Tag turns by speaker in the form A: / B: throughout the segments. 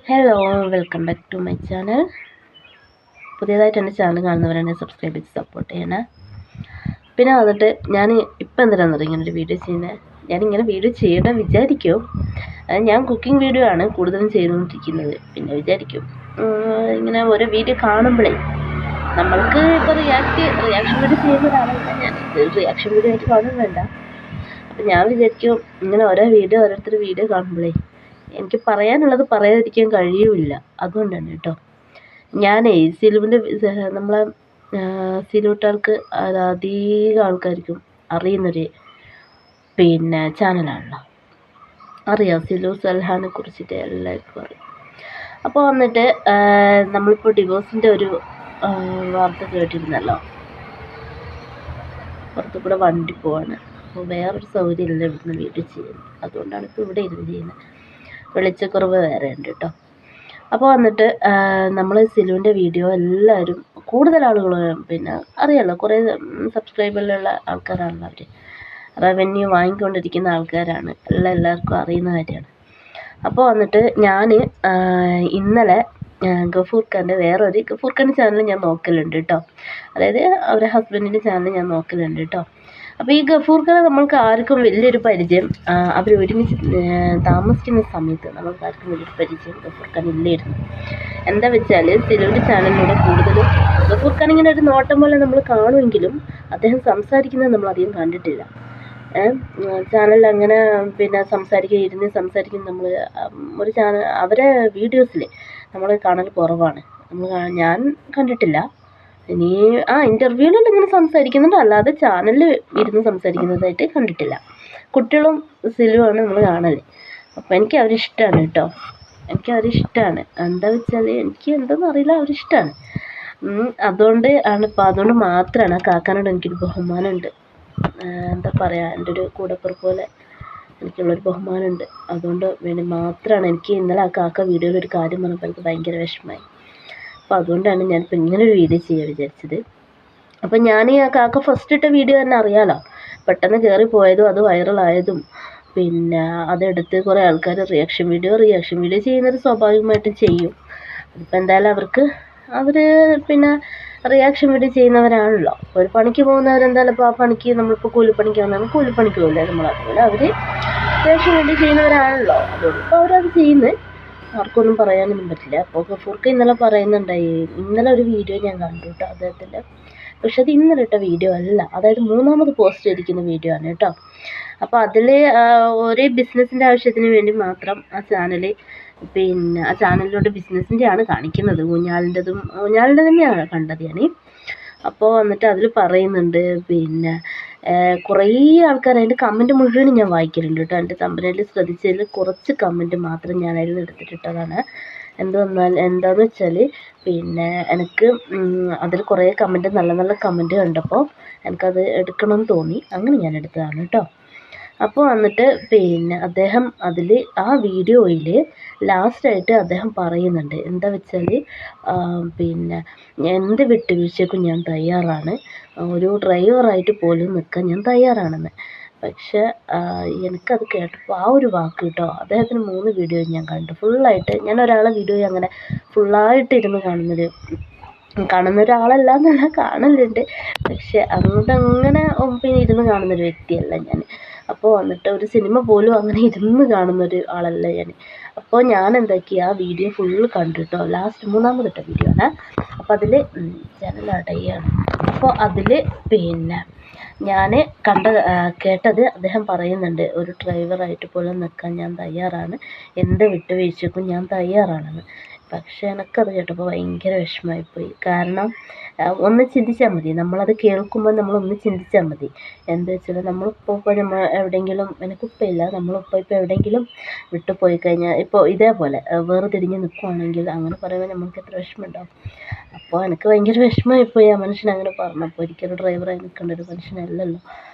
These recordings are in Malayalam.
A: Hello, welcome back to my channel. പുതിയതായിട്ട് എൻ്റെ ചാനൽ കാണുന്നവരെന്നെ സബ്സ്ക്രൈബ് ചെയ്ത് സപ്പോർട്ട് ചെയ്യണേ. പിന്നെ വന്നിട്ട് ഞാൻ ഇപ്പം എന്തിനാണെന്നറിയാം ഇങ്ങനൊരു വീഡിയോ ചെയ്യുന്നത്. ഞാനിങ്ങനെ വീഡിയോ ചെയ്യണം വിചാരിക്കും. ഞാൻ കുക്കിംഗ് വീഡിയോ ആണ് കൂടുതലും ചെയ്തുകൊണ്ടിരിക്കുന്നത്. പിന്നെ വിചാരിക്കും ഇങ്ങനെ ഓരോ വീഡിയോ കാണുമ്പോഴേ നമ്മൾക്ക് ഇപ്പോൾ റിയാക്ഷൻ വീഡിയോ ചെയ്യുന്ന ഒരാളല്ല ഞാൻ. റിയാക്ഷൻ വീഡിയോ ആയിട്ട് കാണാൻ വേണ്ട. അപ്പം ഞാൻ വിചാരിക്കും ഇങ്ങനെ ഓരോ ഓരോരുത്തർ വീഡിയോ കാണുമ്പോഴേ എനിക്ക് പറയാനുള്ളത് പറയാതിരിക്കാൻ കഴിയുമില്ല. അതുകൊണ്ടാണ് കേട്ടോ. ഞാനേ സിലുവിൻ്റെ നമ്മളെ സിലൂട്ടാൾക്ക് അധികം ആൾക്കാർക്കും അറിയുന്നൊരു ചാനലാണല്ലോ. അറിയാം, സിലു സൽഹാനെ കുറിച്ചിട്ട് എല്ലാവർക്കും അറിയാം. അപ്പോൾ വന്നിട്ട് നമ്മളിപ്പോൾ ഡിവോഴ്സിൻ്റെ ഒരു വാർത്ത കേട്ടിരുന്നല്ലോ. പുറത്തു കൂടെ വണ്ടി പോവാണ്. അപ്പോൾ വേറൊരു സൗകര്യമില്ല ഇവിടുന്ന് വീഡിയോ ചെയ്യുന്നത്. അതുകൊണ്ടാണ് ഇപ്പോൾ ഇവിടെ ഇരുന്ന് ചെയ്യുന്നത്. വെളിച്ചക്കുറവ് വേറെ ഉണ്ട് കേട്ടോ. അപ്പോൾ വന്നിട്ട് നമ്മൾ സിലുവിൻ്റെ വീഡിയോ എല്ലാവരും കൂടുതൽ ആളുകൾ അറിയാമല്ലോ, കുറേ സബ്സ്ക്രൈബറിലുള്ള ആൾക്കാരാണല്ലോ അവർ. റവന്യൂ വാങ്ങിക്കൊണ്ടിരിക്കുന്ന ആൾക്കാരാണ്. എല്ലാവർക്കും അറിയുന്ന കാര്യമാണ്. അപ്പോൾ വന്നിട്ട് ഞാൻ ഇന്നലെ ഗഫൂർ ഖാൻ്റെ ചാനൽ ഞാൻ നോക്കലുണ്ട് കേട്ടോ. അതായത് അവരുടെ ഹസ്ബൻഡിൻ്റെ ചാനൽ ഞാൻ നോക്കലുണ്ട് കേട്ടോ. അപ്പോൾ ഈ ഗഫൂർ ഖാനെ നമ്മൾക്ക് ആർക്കും വലിയൊരു പരിചയം, അവർ ഒരുമിച്ച് താമസിക്കുന്ന സമയത്ത് നമ്മൾക്ക് ആർക്കും വലിയൊരു പരിചയം ഗഫൂർ ഖാൻ ഇല്ലായിരുന്നു. എന്താ വെച്ചാൽ സിലുവിൻ്റെ ചാനലിലൂടെ കൂടുതലും ഗഫൂർ ഖാൻ ഇങ്ങനെ ഒരു നോട്ടം പോലെ നമ്മൾ കാണുമെങ്കിലും അദ്ദേഹം സംസാരിക്കുന്നത് നമ്മൾ അധികം കണ്ടിട്ടില്ല. ചാനലിൽ അങ്ങനെ ഇരുന്ന് സംസാരിക്കുന്ന നമ്മൾ ഒരു ചാനൽ അവരെ വീഡിയോസിൽ നമ്മൾ കാണൽ കുറവാണ്. ഞാൻ കണ്ടിട്ടില്ല. ഇനി ഇൻ്റർവ്യൂവിലെല്ലാം ഇങ്ങനെ സംസാരിക്കുന്നുണ്ട്, അല്ലാതെ ചാനലിൽ ഇരുന്ന് സംസാരിക്കുന്നതായിട്ട് കണ്ടിട്ടില്ല. കുട്ടികളും സിലുവാണ് നമ്മൾ കാണൽ. അപ്പോൾ എനിക്ക് അവരിഷ്ടമാണ് കേട്ടോ. എനിക്കവരിഷ്ടമാണ്. എന്താ വെച്ചാൽ എനിക്ക് എന്താണെന്ന് അറിയില്ല, അവരിഷ്ടമാണ്. അതുകൊണ്ട് മാത്രമാണ് ആ കാക്കാനോട് എനിക്കൊരു ബഹുമാനമുണ്ട്. എന്താ പറയുക, എൻ്റെ ഒരു കൂടപ്പിറപ്പ് പോലെ എനിക്കുള്ളൊരു ബഹുമാനമുണ്ട്. അതുകൊണ്ട് വേണ്ടി മാത്രമാണ് എനിക്ക് ഇന്നലെ ആ കാക്ക വീഡിയോയിൽ ഒരു കാര്യം പറഞ്ഞപ്പോൾ എനിക്ക് ഭയങ്കര വിഷമമായി. അപ്പോൾ അതുകൊണ്ടാണ് ഞാനിപ്പോൾ ഇങ്ങനൊരു വീഡിയോ ചെയ്യാൻ വിചാരിച്ചത്. അപ്പം ഞാൻ ആ കാക്ക ഫസ്റ്റ് ഇട്ട വീഡിയോ തന്നെ അറിയാമല്ലോ, പെട്ടെന്ന് കയറി പോയതും അത് വൈറലായതും അതെടുത്ത് കുറേ ആൾക്കാർ റിയാക്ഷൻ വീഡിയോ ചെയ്യുന്നത് സ്വാഭാവികമായിട്ടും ചെയ്യും. അതിപ്പോൾ എന്തായാലും അവർ റിയാക്ഷൻ വീഡിയോ ചെയ്യുന്നവരാണല്ലോ. ഒരു പണിക്ക് പോകുന്നവരെന്തായാലും ഇപ്പോൾ ആ പണിക്ക് നമ്മളിപ്പോൾ കൂലിപ്പണിക്ക് വന്നാൽ കൂലിപ്പണിക്ക് പോകില്ല നമ്മൾ. അതുപോലെ അവർ റിയാക്ഷൻ വീഡിയോ ചെയ്യുന്നവരാണല്ലോ. അതുകൊണ്ട് ഇപ്പോൾ അവരത് ചെയ്യുന്നത് ആർക്കൊന്നും പറയാനൊന്നും പറ്റില്ല. അപ്പോൾ ഗഫൂർക്ക് ഇന്നലെ പറയുന്നുണ്ടായി, ഇന്നലെ ഒരു വീഡിയോ ഞാൻ കണ്ടു കേട്ടോ അദ്ദേഹത്തിൻ്റെ. പക്ഷെ അത് ഇന്നലെ ഇട്ട വീഡിയോ അല്ല, അതായത് മൂന്നാമത് പോസ്റ്റ് ചെയ്തിരിക്കുന്ന വീഡിയോ ആണ് കേട്ടോ. അപ്പോൾ അതിൽ ഒരേ ബിസിനസ്സിൻ്റെ ആവശ്യത്തിന് വേണ്ടി മാത്രം ആ ചാനലിലോട്ട് ബിസിനസ്സിൻ്റെ ആണ് കാണിക്കുന്നത്. ഊഞ്ഞാലിൻ്റെ തന്നെയാണ് കണ്ടത് ഞാൻ. അപ്പോൾ വന്നിട്ട് അതിൽ പറയുന്നുണ്ട് കുറേ ആൾക്കാർ അതിൻ്റെ കമൻറ്റ് മുഴുവനും ഞാൻ വായിക്കലുണ്ട് കേട്ടോ. എൻ്റെ തമ്പനയിൽ ശ്രദ്ധിച്ചതിൽ കുറച്ച് കമൻറ്റ് മാത്രം ഞാൻ അതിൽ നിന്ന് എടുത്തിട്ടിട്ടതാണ്. എന്താണെന്ന് വെച്ചാൽ എനിക്ക് അതിൽ കുറേ കമൻറ്റ് നല്ല നല്ല കമൻറ്റ് കണ്ടപ്പോൾ എനിക്കത് എടുക്കണമെന്ന് തോന്നി. അങ്ങനെ ഞാൻ എടുത്തതാണ് കേട്ടോ. അപ്പോൾ വന്നിട്ട് അദ്ദേഹം അതിൽ ആ വീഡിയോയിൽ ലാസ്റ്റായിട്ട് അദ്ദേഹം പറയുന്നുണ്ട്, എന്താ വെച്ചാൽ എന്ത് വിട്ടുവീഴ്ചയ്ക്കും ഞാൻ തയ്യാറാണ്, ഒരു ഡ്രൈവറായിട്ട് പോലും നിൽക്കാൻ ഞാൻ തയ്യാറാണെന്ന്. പക്ഷേ എനിക്കത് കേട്ടപ്പോൾ ആ ഒരു വാക്ക് കേട്ടോ, അദ്ദേഹത്തിന് 3 വീഡിയോ ഞാൻ കണ്ടു ഫുള്ളായിട്ട്. ഞാൻ ഒരാളെ വീഡിയോ അങ്ങനെ ഫുള്ളായിട്ട് ഇരുന്ന് കാണുന്ന ഒരാളല്ല എന്നല്ല, കാണലുണ്ട്. പക്ഷെ അങ്ങനെ ഇരുന്ന് കാണുന്നൊരു വ്യക്തിയല്ല ഞാൻ. അപ്പോൾ വന്നിട്ട് ഒരു സിനിമ പോലും അങ്ങനെ ഇരുന്ന് കാണുന്നൊരു ആളല്ല ഞാൻ. അപ്പോൾ ഞാൻ എന്താക്കി, ആ വീഡിയോ ഫുള്ള് കണ്ടു കേട്ടോ. ലാസ്റ്റ് മൂന്നാമതിട്ട വീഡിയോ ആണ്. അപ്പോൾ അതിൽ ചാനൽ അടയാണ്. അപ്പോൾ അതിൽ ഞാൻ കേട്ടത് അദ്ദേഹം പറയുന്നുണ്ട്, ഒരു ഡ്രൈവറായിട്ട് പോലും നിൽക്കാൻ ഞാൻ തയ്യാറാണ്, എന്ത് വിട്ടുവീഴ്ചയ്ക്കും ഞാൻ തയ്യാറാണെന്ന്. പക്ഷേ എനിക്കത് കേട്ടപ്പോൾ ഭയങ്കര വിഷമമായിപ്പോയി. കാരണം ഒന്ന് ചിന്തിച്ചാൽ മതി, നമ്മളത് കേൾക്കുമ്പോൾ നമ്മളൊന്ന് ചിന്തിച്ചാൽ മതി. എന്താ വെച്ചാൽ നമ്മളിപ്പോൾ നമ്മൾ എവിടെയെങ്കിലും, എനിക്കിപ്പോൾ നമ്മളിപ്പോൾ എവിടെയെങ്കിലും വിട്ടു പോയി കഴിഞ്ഞാൽ, ഇപ്പോൾ ഇതേപോലെ വേർതിരിഞ്ഞ് നിൽക്കുകയാണെങ്കിൽ അങ്ങനെ പറയുമ്പോൾ നമുക്ക് എത്ര വിഷമമുണ്ടാവും. അപ്പോൾ എനിക്ക് ഭയങ്കര വിഷമമായിപ്പോയി ആ മനുഷ്യൻ അങ്ങനെ പറഞ്ഞപ്പോൾ. ഒരിക്കലും ഡ്രൈവറായി നിൽക്കേണ്ട ഒരു മനുഷ്യനല്ലല്ലോ.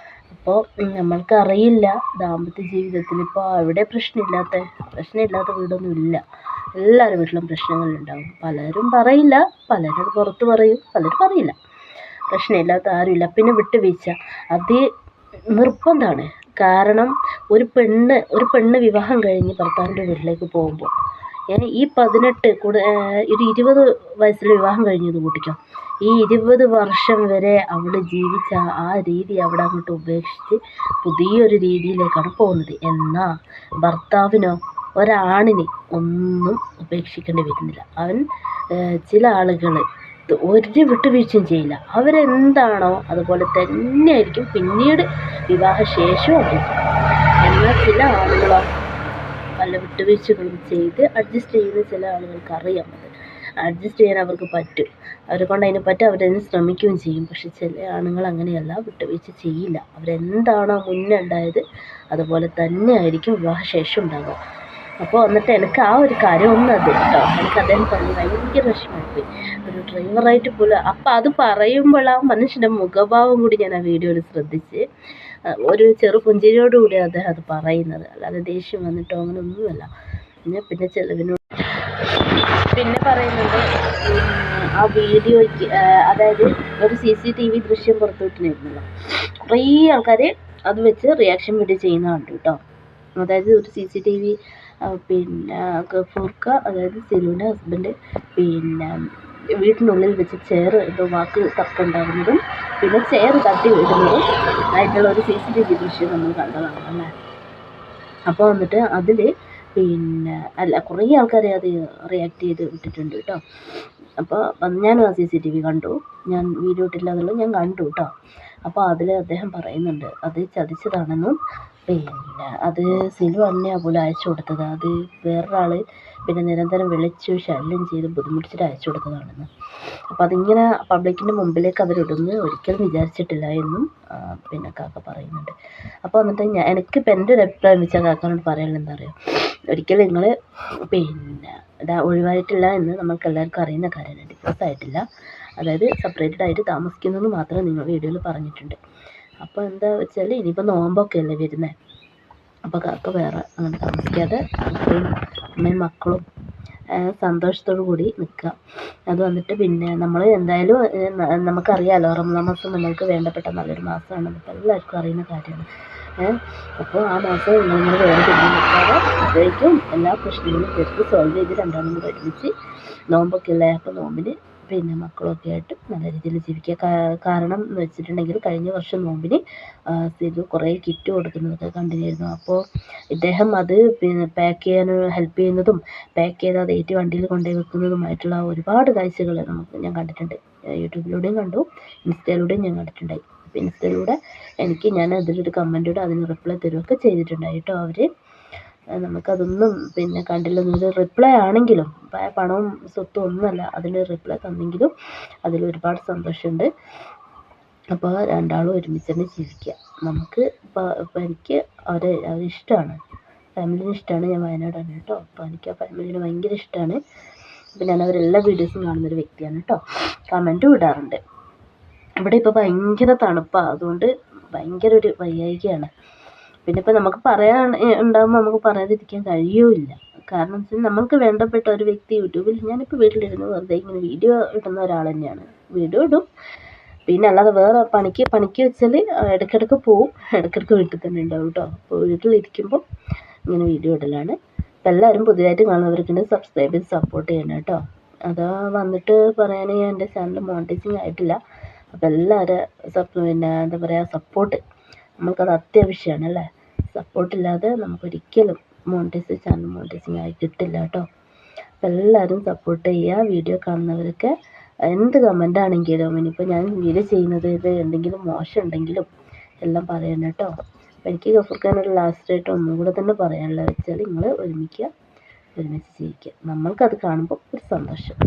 A: അപ്പോൾ നമ്മൾക്കറിയില്ല ദാമ്പത്യ ജീവിതത്തിൽ ഇപ്പോൾ അവിടെ പ്രശ്നമില്ലാത്ത വീടൊന്നും ഇല്ല. എല്ലാവരുടെ വീട്ടിലും പ്രശ്നങ്ങളുണ്ടാകും. പലരും പറയില്ല, പലരും പുറത്ത് പറയും, പലരും പറയില്ല. പ്രശ്നമില്ലാത്ത ആരുമില്ല. പിന്നെ വിട്ടുവീഴ്ച അത് നിർബന്ധമാണ്. കാരണം ഒരു പെണ്ണ് വിവാഹം കഴിഞ്ഞ് ഭർത്താവിൻ്റെ വീട്ടിലേക്ക് പോകുമ്പോൾ ഈ 18 കൂടെ ഒരു 20 വയസ്സിൽ വിവാഹം കഴിഞ്ഞത് കൂട്ടിക്കോ. ഈ 20 വർഷം വരെ അവൾ ജീവിച്ച ആ രീതി അവിടെ അങ്ങോട്ട് ഉപേക്ഷിച്ച് പുതിയൊരു രീതിയിലേക്കാണ് പോകുന്നത്. എന്നാൽ ഭർത്താവിനോ ഒരാണിന് ഒന്നും ഉപേക്ഷിക്കേണ്ടി വരുന്നില്ല. അവൻ ചില ആളുകൾ ഒരു വിട്ടുവീഴ്ചയും ചെയ്യില്ല. അവരെന്താണോ അതുപോലെ തന്നെയായിരിക്കും പിന്നീട് വിവാഹശേഷവും അവർ. എന്നാൽ ചില ആളുകളോ പല വിട്ടുവീഴ്ചകളും ചെയ്ത് അഡ്ജസ്റ്റ് ചെയ്യുന്ന ചില ആളുകൾക്ക് അറിയാം. അത് അഡ്ജസ്റ്റ് ചെയ്യാൻ അവർക്ക് പറ്റും, അവരെ കൊണ്ട് അതിന് പറ്റും, അവരതിന് ശ്രമിക്കുകയും ചെയ്യും. പക്ഷെ ചില ആണുങ്ങൾ അങ്ങനെയല്ല, വിട്ടുവീഴ്ച ചെയ്യില്ല. അവരെന്താണോ മുന്നേ ഉണ്ടായത് അതുപോലെ തന്നെ ആയിരിക്കും വിവാഹശേഷം ഉണ്ടാകുക. അപ്പോൾ എന്നിട്ട് എനിക്ക് ആ ഒരു കാര്യം ഒന്നത് കേട്ടോ, എനിക്ക് അദ്ദേഹം പറഞ്ഞ് ഭയങ്കര വിഷമമായിപ്പോയി. ഒരു ഡ്രൈവറായിട്ട് പോലും അപ്പം അത് പറയുമ്പോൾ ആ മനുഷ്യൻ്റെ മുഖഭാവം കൂടി ഞാൻ ആ വീഡിയോയിൽ ശ്രദ്ധിച്ച്, ഒരു ചെറു പുഞ്ചിരിയോടുകൂടി അദ്ദേഹം അത് പറയുന്നത്, അല്ലാതെ ദേഷ്യം വന്നിട്ടോ അങ്ങനെ ഒന്നുമല്ല. പിന്നെ ചെലവിനോട് പിന്നെ പറയുന്നത് ആ വീഡിയോയ്ക്ക്, അതായത് ഒരു CCTV ദൃശ്യം പുറത്തുവിട്ടിരുന്നല്ലോ, കുറേ ആൾക്കാർ അത് വെച്ച് റിയാക്ഷൻ വീഡിയോ ചെയ്യുന്ന കണ്ടു കേട്ടോ. അതായത് ഒരു CCTV പിന്നെ ഗഫൂർക്ക, അതായത് സിലുവിൻ്റെ ഹസ്ബൻഡ്, പിന്നെ വീട്ടിനുള്ളിൽ വെച്ച് ചെയർ എന്തോ വാക്ക് തർക്കമുണ്ടാകുന്നതും പിന്നെ ചെയർ തട്ടി വിടുന്നതും ആയിട്ടുള്ള ഒരു CCTV ദൃശ്യം നമ്മൾ കണ്ടതാണ് അല്ലേ. അപ്പോൾ വന്നിട്ട് അതിൽ പിന്നെ അല്ല കുറേ ആൾക്കാരെ അത് റിയാക്ട് ചെയ്ത് വിട്ടിട്ടുണ്ട് കേട്ടോ. അപ്പോൾ ഞാനും ആ CCTV കണ്ടു, ഞാൻ വീഡിയോ ഇട്ടില്ല എന്നുള്ളത് ഞാൻ കണ്ടു കേട്ടോ. അപ്പോൾ അതിൽ അദ്ദേഹം പറയുന്നുണ്ട് അത് ചതിച്ചതാണെന്നും പിന്നെ അത് സിലു അന്നെയാണ് പോലും അയച്ചു കൊടുത്തത്, അത് വേറൊരാൾ പിന്നെ നിരന്തരം വിളിച്ചു ശല്യം ചെയ്ത് ബുദ്ധിമുട്ടിച്ചിട്ട് അയച്ചു കൊടുത്തതാണെന്ന്. അപ്പോൾ അതിങ്ങനെ പബ്ലിക്കിൻ്റെ മുമ്പിലേക്ക് അവരിടുന്നു ഒരിക്കലും വിചാരിച്ചിട്ടില്ല എന്നും പിന്നെ കാക്ക പറയുന്നുണ്ട്. അപ്പോൾ എന്നിട്ട് എനിക്കിപ്പോൾ എൻ്റെ ഒരു അഭിപ്രായം വെച്ചാൽ കാക്കാനോട് പറയാനുള്ള എന്താ പറയുക, ഒരിക്കലും നിങ്ങൾ പിന്നെ ഒഴിവായിട്ടില്ല എന്ന് നമുക്ക് എല്ലാവർക്കും അറിയുന്ന കാര്യമാണ്. ഡിവോഴ്സ് ആയിട്ടില്ല, അതായത് സെപ്പറേറ്റഡ് ആയിട്ട് താമസിക്കുന്നത് മാത്രമേ നിങ്ങൾ വീഡിയോയിൽ പറഞ്ഞിട്ടുണ്ട്. അപ്പോൾ എന്താ വെച്ചാൽ ഇനിയിപ്പോൾ നോമ്പൊക്കെ അല്ലേ വരുന്നത്, അപ്പോൾ കാക്ക വേറെ അങ്ങനെ താമസിക്കാതെ അമ്മയും മക്കളും സന്തോഷത്തോടു കൂടി നിൽക്കുക. അത് വന്നിട്ട് പിന്നെ നമ്മൾ എന്തായാലും നമുക്കറിയാമല്ലോ റമദാൻ മാസം നമ്മൾക്ക് വേണ്ടപ്പെട്ട നല്ലൊരു മാസമാണ്, നമുക്ക് എല്ലാവർക്കും അറിയുന്ന കാര്യമാണ്. അപ്പോൾ ആ മാസം നിങ്ങൾ വേറെ തിരിഞ്ഞ് നിൽക്കാതെ അപ്പോഴേക്കും എല്ലാ പ്രശ്നങ്ങളും തീർത്ത് സോൾവ് ചെയ്ത് രണ്ടാളും കൂടെ ഒരുമിച്ച് നോമ്പൊക്കെ അല്ലേ, അപ്പോൾ നോമ്പിന് പിന്നെ മക്കളൊക്കെ ആയിട്ട് നല്ല രീതിയിൽ ജീവിക്കുക. കാരണം എന്ന് വെച്ചിട്ടുണ്ടെങ്കിൽ കഴിഞ്ഞ വർഷം നോമ്പിന് സിലു കുറേ കിറ്റ് കൊടുക്കുന്നതൊക്കെ കണ്ടിരുന്നു. അപ്പോൾ ഇദ്ദേഹം അത് പിന്നെ പാക്ക് ചെയ്യാൻ ഹെൽപ്പ് ചെയ്യുന്നതും പാക്ക് ചെയ്ത് അത് ഏറ്റി വണ്ടിയിൽ കൊണ്ടുപോയി വെക്കുന്നതുമായിട്ടുള്ള ഒരുപാട് കാഴ്ചകൾ ഞാൻ കണ്ടിട്ടുണ്ട്. യൂട്യൂബിലൂടെയും കണ്ടു, ഇൻസ്റ്റയിലൂടെയും ഞാൻ കണ്ടിട്ടുണ്ടായി. അപ്പോൾ ഇൻസ്റ്റയിലൂടെ ഞാൻ അതിലൊരു കമൻറ്റിലൂടെ അതിന് റിപ്ലൈ തരുകയൊക്കെ ചെയ്തിട്ടുണ്ടായി കേട്ടോ. അവർ നമുക്കതൊന്നും പിന്നെ കണ്ടില്ലെന്നൊരു റിപ്ലൈ ആണെങ്കിലും പണവും സ്വത്തും ഒന്നുമല്ല, അതിന് റിപ്ലൈ തന്നെങ്കിലും അതിലൊരുപാട് സന്തോഷമുണ്ട്. അപ്പോൾ രണ്ടാളും ഒരുമിച്ച് തന്നെ ജീവിക്കുക. നമുക്ക് ഇപ്പോൾ എനിക്ക് അവരെ ഇഷ്ടമാണ്, ഫാമിലിനെ ഇഷ്ടമാണ്. ഞാൻ വയനാടാണ് കേട്ടോ, അപ്പോൾ എനിക്ക് ആ ഫാമിലിനെ ഭയങ്കര ഇഷ്ടമാണ്. അപ്പോൾ ഞാൻ അവരെല്ലാ വീഡിയോസും കാണുന്നൊരു വ്യക്തിയാണ് കേട്ടോ, കമൻറ്റും ഇടാറുണ്ട്. ഇവിടെ ഇപ്പോൾ ഭയങ്കര തണുപ്പാണ്, അതുകൊണ്ട് ഭയങ്കര ഒരു വയ്യായികയാണ്. പിന്നെ ഇപ്പോൾ നമുക്ക് പറയാൻ ഉണ്ടാകുമ്പോൾ നമുക്ക് പറയാതിരിക്കാൻ കഴിയുമില്ല. കാരണം വെച്ചാൽ നമ്മൾക്ക് വേണ്ടപ്പെട്ട ഒരു വ്യക്തി യൂട്യൂബിൽ, ഞാനിപ്പോൾ വീട്ടിലിരുന്ന് വെറുതെ ഇങ്ങനെ വീഡിയോ ഇടുന്ന ഒരാൾ തന്നെയാണ്, വീഡിയോ ഇടും. പിന്നെ അല്ലാതെ വേറെ പണിക്ക് വെച്ചാൽ ഇടയ്ക്കിടയ്ക്ക് പോവും, ഇടയ്ക്കിടയ്ക്ക് വീട്ടിൽ തന്നെ ഉണ്ടാവും കേട്ടോ. അപ്പോൾ വീട്ടിലിരിക്കുമ്പോൾ ഇങ്ങനെ വീഡിയോ ഇടലാണ്. അപ്പോൾ എല്ലാവരും പുതിയതായിട്ട് കാണുന്നവർക്കുണ്ടെങ്കിൽ സബ്സ്ക്രൈബ് ചെയ്ത് സപ്പോർട്ട് ചെയ്യണം കേട്ടോ. അതാ വന്നിട്ട് പറയാൻ എൻ്റെ ചാനൽ മോണിറ്റൈസിങ് ആയിട്ടില്ല. അപ്പോൾ എല്ലാവരും പിന്നെ എന്താ പറയുക, സപ്പോർട്ട് നമ്മൾക്കത് അത്യാവശ്യമാണ് അല്ലേ. സപ്പോർട്ടില്ലാതെ നമുക്കൊരിക്കലും ചാനൽ മോണിറ്റൈസിങ് ആയി കിട്ടില്ല കേട്ടോ. അപ്പോൾ എല്ലാവരും സപ്പോർട്ട് ചെയ്യുക. വീഡിയോ കാണുന്നവരൊക്കെ എന്ത് കമൻ്റ് ആണെങ്കിലും, ഇനിയിപ്പോൾ ഞാൻ വീഡിയോ ചെയ്യുന്നത് ഇത് എന്തെങ്കിലും മോശം ഉണ്ടെങ്കിലും എല്ലാം പറയണം കേട്ടോ. അപ്പോൾ എനിക്ക് ഗഫൂർഖാനോട് ലാസ്റ്റായിട്ട് ഒന്നും കൂടെ തന്നെ പറയാനുള്ളത് വെച്ചാൽ നിങ്ങൾ ഒരുമിച്ച് ജീവിക്കുക, നമ്മൾക്കത് കാണുമ്പോൾ ഒരു സന്തോഷം.